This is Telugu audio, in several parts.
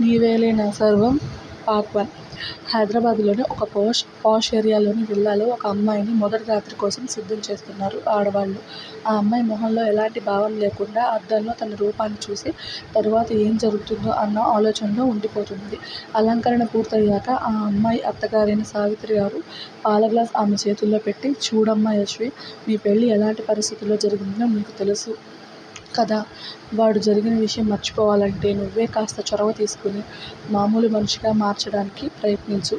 నీవేలే నా సర్వం పార్ట్ 1. హైదరాబాద్లోని ఒక పాష్ ఏరియాలోని విల్లాలో ఒక అమ్మాయిని మొదటి రాత్రి కోసం సిద్ధం చేస్తున్నారు ఆడవాళ్ళు. ఆ అమ్మాయి మొహంలో ఎలాంటి భావం లేకుండా అద్దంలో తన రూపాన్ని చూసి తరువాత ఏం జరుగుతుందో అన్న ఆలోచనలో ఉండిపోతుంది. అలంకరణ పూర్తయ్యాక ఆ అమ్మాయి అత్తగారైన సావిత్రి గారు పాల గ్లాస్ ఆమె చేతుల్లో పెట్టి, చూడమ్మా యశ్వి, మీ పెళ్ళి ఎలాంటి పరిస్థితుల్లో జరిగిందో నీకు తెలుసు కదా. వాడు జరిగిన విషయం మర్చిపోవాలంటే నువ్వే కాస్త చొరవ తీసుకుని మామూలు మనిషిగా మార్చడానికి ప్రయత్నించు.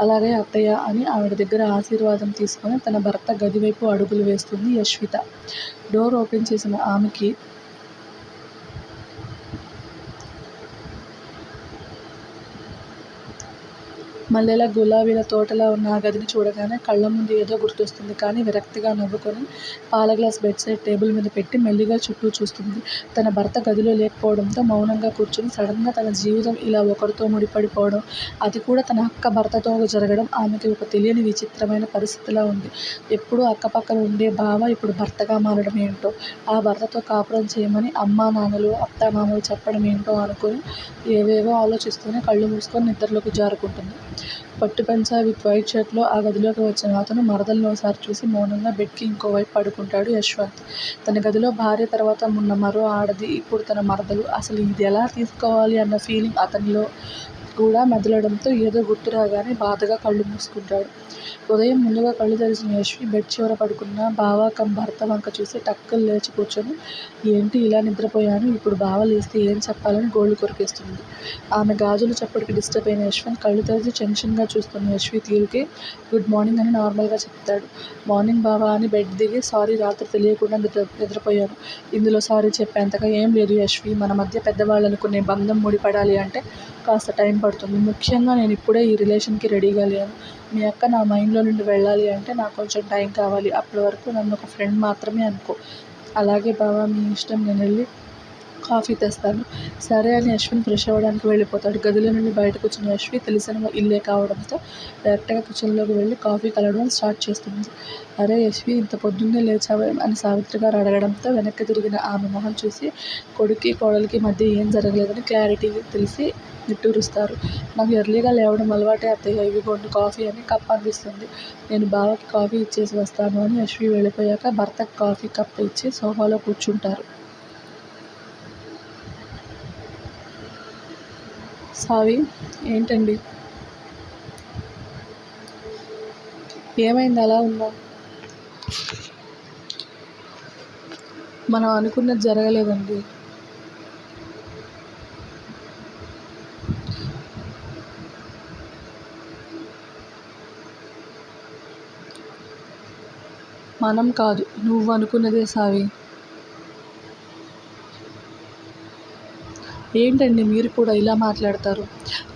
అలాగే అత్తయ్య అని ఆవిడ దగ్గర ఆశీర్వాదం తీసుకుని తన భర్త గది వైపు అడుగులు వేస్తుంది యశ్విత. డోర్ ఓపెన్ చేసిన ఆమెకి మల్లెల గులాబీల తోటలా ఉన్న ఆ గదిని చూడగానే కళ్ళ ముందు ఏదో గుర్తొస్తుంది. కానీ విరక్తిగా నవ్వుకొని పాల గ్లాస్ బెడ్ సైడ్ టేబుల్ మీద పెట్టి మెల్లిగా చుట్టూ చూస్తుంది. తన భర్త గదిలో లేకపోవడంతో మౌనంగా కూర్చుని సడన్గా తన జీవితం ఇలా ఒకరితో ముడిపడిపోవడం, అది కూడా తన అక్క భర్తతో జరగడం ఆమెకి ఒక తెలియని విచిత్రమైన పరిస్థితిలా ఉంది. ఎప్పుడూ అక్కపక్కన ఉండే బావ ఇప్పుడు భర్తగా మారడం ఏంటో, ఆ భర్తతో కాపురం చేయమని అమ్మా నాన్నలు అత్తామామలు చెప్పడం ఏంటో అనుకుని ఏవేవో ఆలోచిస్తూనే కళ్ళు మూసుకొని నిద్రలోకి జారుకుంటుంది. పట్టు పంచా విత్ వైట్ షర్ట్లో ఆ గదిలోకి వచ్చిన అతను మరదల్ని ఓసారి చూసి మౌనంగా బెడ్కి ఇంకోవైపు పడుకుంటాడు యశ్వంత్. తన గదిలో భార్య తర్వాత ఉన్న మరో ఆడది ఇప్పుడు తన మరదలు. అసలు ఇది ఎలా తీసుకోవాలి అన్న ఫీలింగ్ అతనిలో కూడా మెదలడంతో ఏదో గుర్తు రాగానే బాధగా కళ్ళు మూసుకుంటాడు. ఉదయం ముందుగా కళ్ళు తెరిచిన యశ్వి బెడ్ చివర పడుకున్న బావ కమ్ భర్త వంక చూసి టక్కున లేచి కూర్చొని, ఏంటి ఇలా నిద్రపోయాను, ఇప్పుడు బావ లేస్తే ఏం చెప్పాలని గోళ్లు కొరికేస్తుంది. ఆమె గాజులు చప్పుడుకి డిస్టర్బ్ అయిన యశ్వంత్ కళ్ళు తెరిచి టెన్షన్గా చూస్తున్న యశ్వి తీరుకి గుడ్ మార్నింగ్ అని నార్మల్గా చెప్తాడు. మార్నింగ్ బావ అని బెడ్ దిగి, సారీ రాత్రి తెలియకుండా నిద్రపోయాను. ఇందులో సారీ చెప్పేంతగా ఏం లేదు యశ్వి, మన మధ్య పెద్దవాళ్ళు అనుకునే బంధం ముడిపడాలి అంటే కాస్త టైం పడుతుంది. ముఖ్యంగా నేను ఇప్పుడే ఈ రిలేషన్కి రెడీగా లేను. మీ అక్క నా మైండ్లో నుండి వెళ్ళాలి అంటే నాకు కొంచెం టైం కావాలి. అప్పటి వరకు నన్ను ఒక ఫ్రెండ్ మాత్రమే అనుకో. అలాగే బావ, మీ ఇష్టం, నేను వెళ్ళి కాఫీ తెస్తాను. సరే అని యశ్విన్ ఫ్రెష్ అవ్వడానికి వెళ్ళిపోతాడు. గదిలో నుండి బయటకు వచ్చిన యశ్వి తెలిసిన ఇల్లే కావడంతో డైరెక్ట్గా కిచెన్లోకి వెళ్ళి కాఫీ కలవడం స్టార్ట్ చేస్తుంది. అరే యశ్వి, ఇంత పొద్దున్నే లేచావే అని సావిత్రి గారు అడగడంతో వెనక్కి తిరిగిన ఆమె మొహం చూసి కొడుక్కి కోడలికి మధ్య ఏం జరగలేదని క్లారిటీ తెలిసి నిట్టూరుస్తారు. నాకు ఎర్లీగా లేవడం అలవాటే అత్తయ్య, ఇవిగోండి కాఫీ అని కప్ అందిస్తుంది. నేను బావకి కాఫీ ఇచ్చేసి వస్తాను అని యశ్వి వెళ్ళిపోయాక భర్తకు కాఫీ కప్ ఇచ్చి సోఫాలో కూర్చుంటారు. సావి, ఏంటండి, ఏమైంది అలా ఉన్నావు? మనం అనుకున్నది జరగలేదండి. మనం కాదు, నువ్వు అనుకున్నదే సావి. ఏంటండి మీరు కూడా ఇలా మాట్లాడతారు?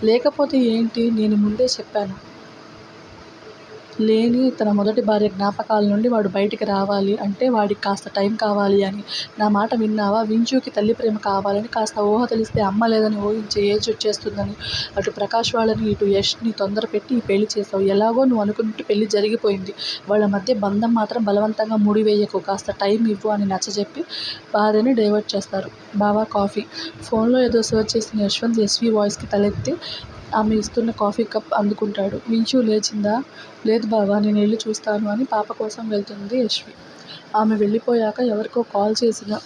లేకపోతే ఏంటి, నేను ముందే చెప్పాను. లేని తన మొదటి భార్య జ్ఞాపకాల నుండి వాడు బయటికి రావాలి అంటే వాడికి కాస్త టైం కావాలి అని. నా మాట విన్నావా? వింజుకి తల్లి ప్రేమ కావాలని, కాస్త ఊహ తెలిస్తే అమ్మ లేదని ఊహించే ఏజ్ వచ్చేస్తుందని అటు ప్రకాష్ వాళ్ళని ఇటు యష్ని తొందర పెట్టి ఈ పెళ్లి చేసావు. ఎలాగో నువ్వు అనుకున్నట్టు పెళ్లి జరిగిపోయింది. వాళ్ళ మధ్య బంధం మాత్రం బలవంతంగా ముడివేయకు, కాస్త టైం ఇవ్వు అని నచ్చజెప్పి భార్యని డైవర్ట్ చేస్తారు. బావా కాఫీ. ఫోన్లో ఏదో సెర్చ్ చేసిన యశ్వంత్ యశ్వి వాయిస్కి తలెత్తి ఆమె ఇస్తున్న కాఫీ కప్ అందుకుంటాడు. వించు లేచిందా? లేదు బావా, నేను వెళ్ళి చూస్తాను అని పాప కోసం వెళ్తుంది యశ్వి. ఆమె వెళ్ళిపోయాక ఎవరికో కాల్ చేసిన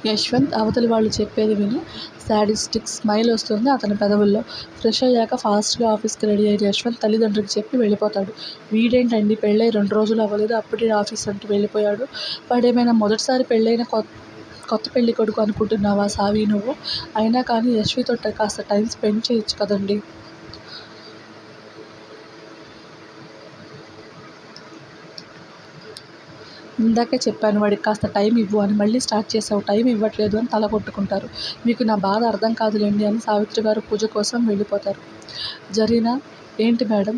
యశ్వంత్ అవతలి వాళ్ళు చెప్పేది విని సాడిస్టిక్ స్మైల్ వస్తుంది అతని పెదవుల్లో. ఫ్రెష్ అయ్యాక ఫాస్ట్గా ఆఫీస్కి రెడీ అయిన యశ్వంత్ తల్లిదండ్రులకు చెప్పి వెళ్ళిపోతాడు. వీడేంటండి, పెళ్ళై 2 రోజులు అవ్వలేదు అప్పుడే ఆఫీస్ అంటూ వెళ్ళిపోయాడు. వాడేమైనా మొదటిసారి పెళ్ళైన కొత్త పెళ్లి కొడుకు అనుకుంటున్నావా సావి నువ్వు? అయినా కానీ యశ్వితో కాస్త టైం స్పెండ్ చేయొచ్చు కదండి. ఇందాకే చెప్పాను వాడికి కాస్త టైం ఇవ్వు అని, మళ్ళీ స్టార్ట్ చేసావు. టైం ఇవ్వట్లేదు అని తల కొట్టుకుంటారు. మీకు నా బాధ అర్థం కాదులేండి అని సావిత్రి గారు పూజ కోసం వెళ్ళిపోతారు. జరీనా, ఏంటి మేడం,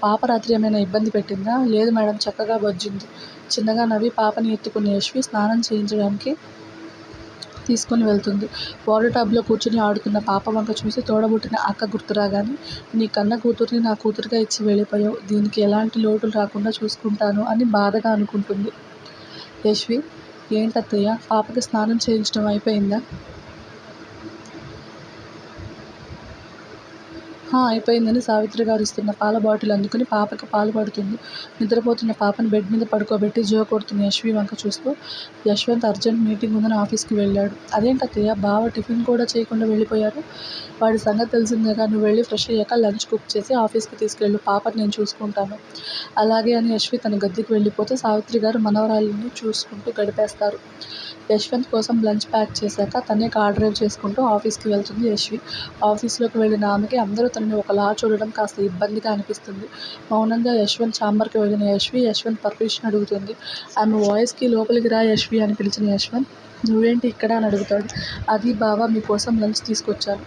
పాప రాత్రి ఏమైనా ఇబ్బంది పెట్టిందా? లేదు మేడం, చక్కగా బొజ్జింది. చిన్నగా నవ్వి పాపని ఎత్తుకున్న యశ్వి స్నానం చేయించడానికి తీసుకుని వెళ్తుంది. వాటర్ టబ్లో కూర్చుని ఆడుతున్న పాప వంక చూసి తోడబుట్టిన అక్క గుర్తురాగానే, నీ కన్న కూతుర్ని నా కూతురుగా ఇచ్చి వెళ్ళిపోయావు, దీనికి ఎలాంటి లోటులు రాకుండా చూసుకుంటాను అని బాధగా అనుకుంటుంది. యశ్వి, ఏంటత్తయ్య, పాపకి స్నానం చేయించడం అయిపోయిందా? అయిపోయిందని సావిత్రి గారు ఇస్తున్న పాల బాటిల్ అందుకుని పాపకి పాలు పడుతుంది. నిద్రపోతున్న పాపని బెడ్ మీద పడుకోబెట్టి జో కొడుతున్న యశ్వి వంక చూస్తూ, యశ్వంత్ అర్జెంట్ మీటింగ్ ఉందని ఆఫీస్కి వెళ్ళాడు. అదేంటత్తయ్య, బావ టిఫిన్ కూడా చేయకుండా వెళ్ళిపోయారు? వాడి సంగతి తెలిసిందేగా, నువ్వు వెళ్ళి ఫ్రెష్ అయ్యాక లంచ్ కుక్ చేసి ఆఫీస్కి తీసుకెళ్ళు, పాపని నేను చూసుకుంటాను. అలాగే అని యశ్వి తన గదికి వెళ్ళిపోతే సావిత్రి గారు మనవరాలిని చూసుకుంటూ గడిపేస్తారు. యశ్వంత్ కోసం లంచ్ ప్యాక్ చేశాక తనే కార్ డ్రైవ్ చేసుకుంటూ ఆఫీస్కి వెళ్తుంది యశ్వి. ఆఫీస్లోకి వెళ్ళిన ఆమెకి అందరూ తనని ఒకలా చూడడం కాస్త ఇబ్బందిగా అనిపిస్తుంది. మౌనంగా యశ్వంత్ ఛాంబర్కి వెళ్ళిన యశ్వంత్ పర్మిషన్ అడుగుతుంది. ఆమె వాయిస్కి లోపలికి రా యశ్వి అని పిలిచిన యశ్వంత్, నువ్వేంటి ఇక్కడ అని అడుగుతాడు. అది బావ, మీకోసం లంచ్ తీసుకొచ్చాను.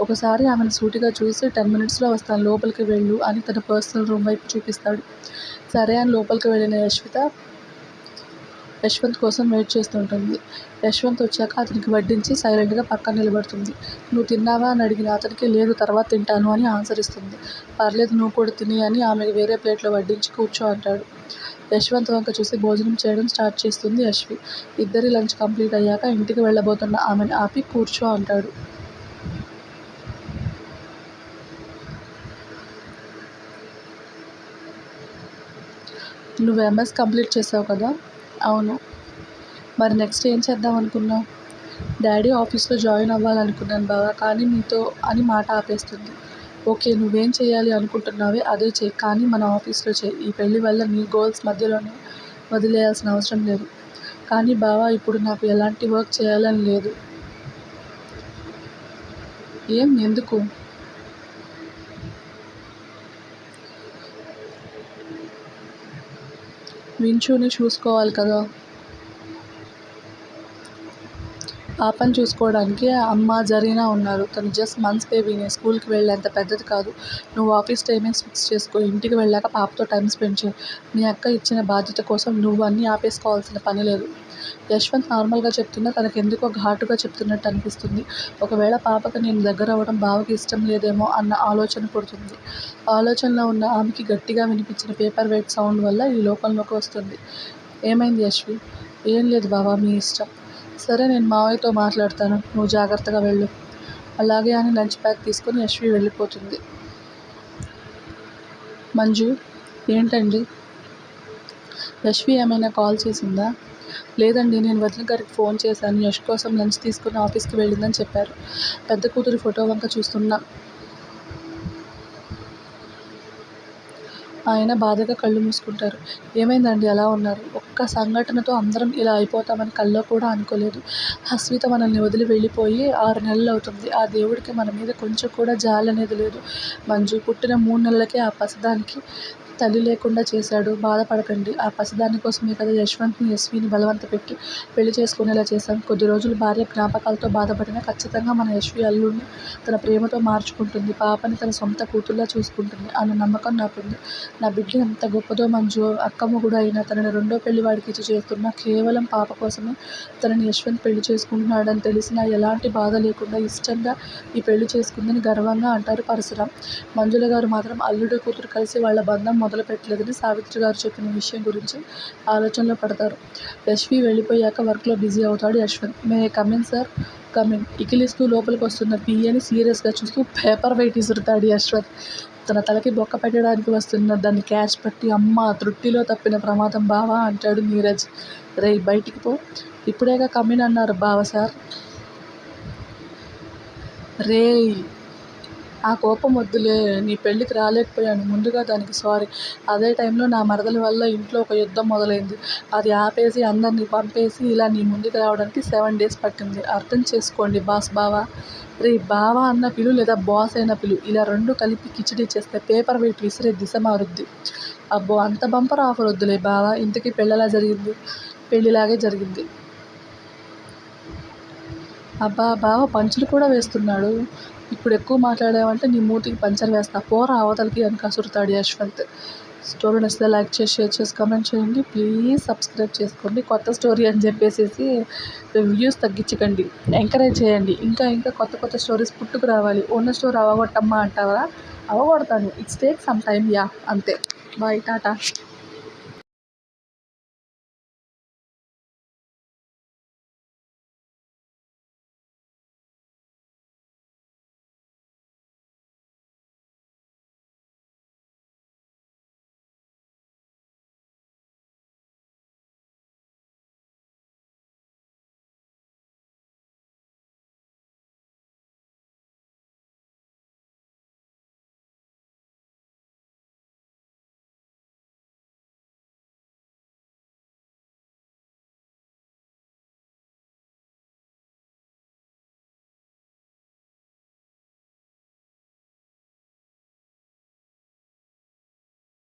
ఒకసారి ఆమెను సూటిగా చూసి 10 మినిట్స్లో వస్తాను, లోపలికి వెళ్ళు అని తన పర్సనల్ రూమ్ వైపు చూపిస్తాడు. సరే అని లోపలికి వెళ్ళిన యశ్వంత్ కోసం వెయిట్ చేస్తుంటుంది. యశ్వంత్ వచ్చాక అతనికి వడ్డించి సైలెంట్గా పక్కన నిలబడుతుంది. నువ్వు తిన్నావా అని అడిగిన అతనికి లేదు, తర్వాత తింటాను అని ఆన్సర్ ఇస్తుంది. పర్లేదు, నువ్వు కూడా తిని అని ఆమెకు వేరే ప్లేట్లో వడ్డించి కూర్చో అంటాడు. యశ్వంత్ వంక చూసి భోజనం చేయడం స్టార్ట్ చేస్తుంది యశ్వి. ఇద్దరి లంచ్ కంప్లీట్ అయ్యాక ఇంటికి వెళ్ళబోతున్న ఆమెను ఆపి కూర్చో అంటాడు. నువ్వు ఎంఎస్ కంప్లీట్ చేసావు కదా? అవును. మరి నెక్స్ట్ ఏం చేద్దాం అనుకున్నావు? డాడీ ఆఫీస్లో జాయిన్ అవ్వాలనుకున్నాను బావ, కానీ మీతో అని మాట ఆపేస్తుంది. ఓకే, నువ్వేం చేయాలి అనుకుంటున్నావే అదే చెయ్యి, కానీ మన ఆఫీస్లో చెయ్యి. ఈ పెళ్లి వల్ల నీ గోల్స్ మధ్యలోనే వదిలేయాల్సిన అవసరం లేదు. కానీ బావ, ఇప్పుడు నాకు ఎలాంటి వర్క్ చేయాలని లేదు. ఎందుకు? వించుని చూసుకోవాలి కదా. పాపని చూసుకోవడానికి అమ్మ జరీనా ఉన్నారు. తను జస్ట్ మంత్స్ బేబీనే, స్కూల్కి వెళ్ళేంత పెద్దది కాదు. నువ్వు ఆఫీస్ టైమింగ్స్ ఫిక్స్ చేసుకో. ఇంటికి వెళ్ళాక పాపతో టైం స్పెండ్ చేయి. మీ అక్క ఇచ్చిన బాధ్యత కోసం నువ్వు అన్నీ ఆపేసుకోవాల్సిన పని లేదు. యశ్వంత్ నార్మల్గా చెప్తున్నా తనకెందుకో ఘాటుగా చెప్తున్నట్టు అనిపిస్తుంది. ఒకవేళ పాపకి నేను దగ్గర అవ్వడం బావకి ఇష్టం లేదేమో అన్న ఆలోచన పుడుతుంది. ఆలోచనలో ఉన్న ఆమెకి గట్టిగా వినిపించిన పేపర్ వెయిట్ సౌండ్ వల్ల ఈ లోకంలోకి వస్తుంది. ఏమైంది యశ్వి? ఏం లేదు బావా, మీ ఇష్టం. సరే, నేను మావయ్యతో మాట్లాడతాను, నువ్వు జాగ్రత్తగా వెళ్ళు. అలాగే అని లంచ్ ప్యాక్ తీసుకుని యశ్వి వెళ్ళిపోతుంది. మంజు, ఏంటండి? యశ్వి ఏమైనా కాల్ చేసిందా? లేదండి, నేను వదిన గారికి ఫోన్ చేశాను. యశ్ కోసం లంచ్ తీసుకుని ఆఫీస్కి వెళ్ళిందని చెప్పారు. పెద్ద కూతురి ఫోటో వంక చూస్తున్నా ఆయన బాధగా కళ్ళు మూసుకుంటారు. ఏమైందండి అలా ఉన్నారు? ఒక్క సంఘటనతో అందరం ఇలా అయిపోతామని కల్లో కూడా అనుకోలేదు. హస్విత మనల్ని వదిలి వెళ్ళిపోయి 6 నెలలు అవుతుంది. ఆ దేవుడికి మన మీద కొంచెం కూడా జాలి అనేది లేదు. మంజు, పుట్టిన 3 నెలలకే ఆ పసిదానికి తల్లి లేకుండా చేశాడు. బాధపడకండి. ఆ పసిదాని కోసమే కదా యశ్వంత్ని యశ్విని బలవంత పెట్టి పెళ్లి చేసుకునేలా చేశాం. కొద్ది రోజులు భార్య జ్ఞాపకాలతో బాధపడినా ఖచ్చితంగా మన యశ్వి అల్లుడిని తన ప్రేమతో మార్చుకుంటుంది. పాపని తన సొంత కూతుర్లా చూసుకుంటుంది అన్న నమ్మకం నాకుంది. నా బిడ్డ ఎంత గొప్పదో మంజు. అక్కమ్మ అయినా తనని రెండో పెళ్లి వాడికి ఇచ్చి చేస్తున్నా కేవలం పాప కోసమే తనని యశ్వంత్ పెళ్లి చేసుకుంటున్నాడని తెలిసినా ఎలాంటి బాధ లేకుండా ఇష్టంగా ఈ పెళ్లి చేసుకుందని గర్వంగా అంటారు పరశురాం. మంజుల గారు మాత్రం అల్లుడు కూతురు కలిసి వాళ్ళ బంధం మొదలు పెట్టలేదని సావిత్రి గారు చెప్పిన విషయం గురించి ఆలోచనలో పడతారు. యశ్వి వెళ్ళిపోయాక వర్క్లో బిజీ అవుతాడు Yashwant. May come in sir? Come in. ఇకిలిస్తూ లోపలికి వస్తున్న పిఏని సీరియస్గా చూస్తూ పేపర్ వెయిట్ ఇసురుతాడు యశ్వంత్. తన తలకి బొక్క పెట్టడానికి వస్తున్న దాన్ని క్యాచ్ పట్టి, అమ్మ, త్రుట్టిలో తప్పిన ప్రమాదం బావా అంటాడు నీరజ్. రేయ్, బయటికి పో. ఇప్పుడేగా కమిన్ అన్నారు బావ సార్. రేయ్, ఆ కోపం వద్దులే. నీ పెళ్ళికి రాలేకపోయాను, ముందుగా దానికి సారీ. అదే టైంలో నా మరదలి వల్ల ఇంట్లో ఒక యుద్ధం మొదలైంది. అది ఆపేసి అందరినీ పంపేసి ఇలా నీ ముందుకు రావడానికి 7 days పట్టింది. అర్థం చేసుకోండి బాస్. బావా. రే, బావా అన్న పిలు లేదా బాస్ అయిన పిలు. ఇలా 2 కలిపి కిచిడి చేస్తే పేపర్ వెయిట్ విసిరే దిశ మారుద్ది. అబ్బో, అంత బంపర్ ఆఫర్ వద్దులే బావా. ఇంతకీ పెళ్ళెలా జరిగింది? పెళ్ళిలాగే జరిగింది. అబ్బా, బావ పంచులు కూడా వేస్తున్నాడు. ఇప్పుడు ఎక్కువ మాట్లాడావంటే నీ మూతికి పంచర్ వేస్తా, పోరా అవతలకి అని కసురుతాడు యశ్వంత్. స్టోరీ నచ్చితే లైక్ చేసి, షేర్ చేసి, కామెంట్ చేయండి. ప్లీజ్ సబ్స్క్రైబ్ చేసుకోండి. కొత్త స్టోరీ అని చెప్పేసి వ్యూస్ తగ్గించకండి, ఎంకరేజ్ చేయండి. ఇంకా ఇంకా కొత్త స్టోరీస్ పుట్టుకు రావాలి. ఉన్న స్టోరీ అవగొట్టమ్మా అంటావా? అవగొడతాను. It's take some time. Yeah, అంతే. బాయ్, టాటా.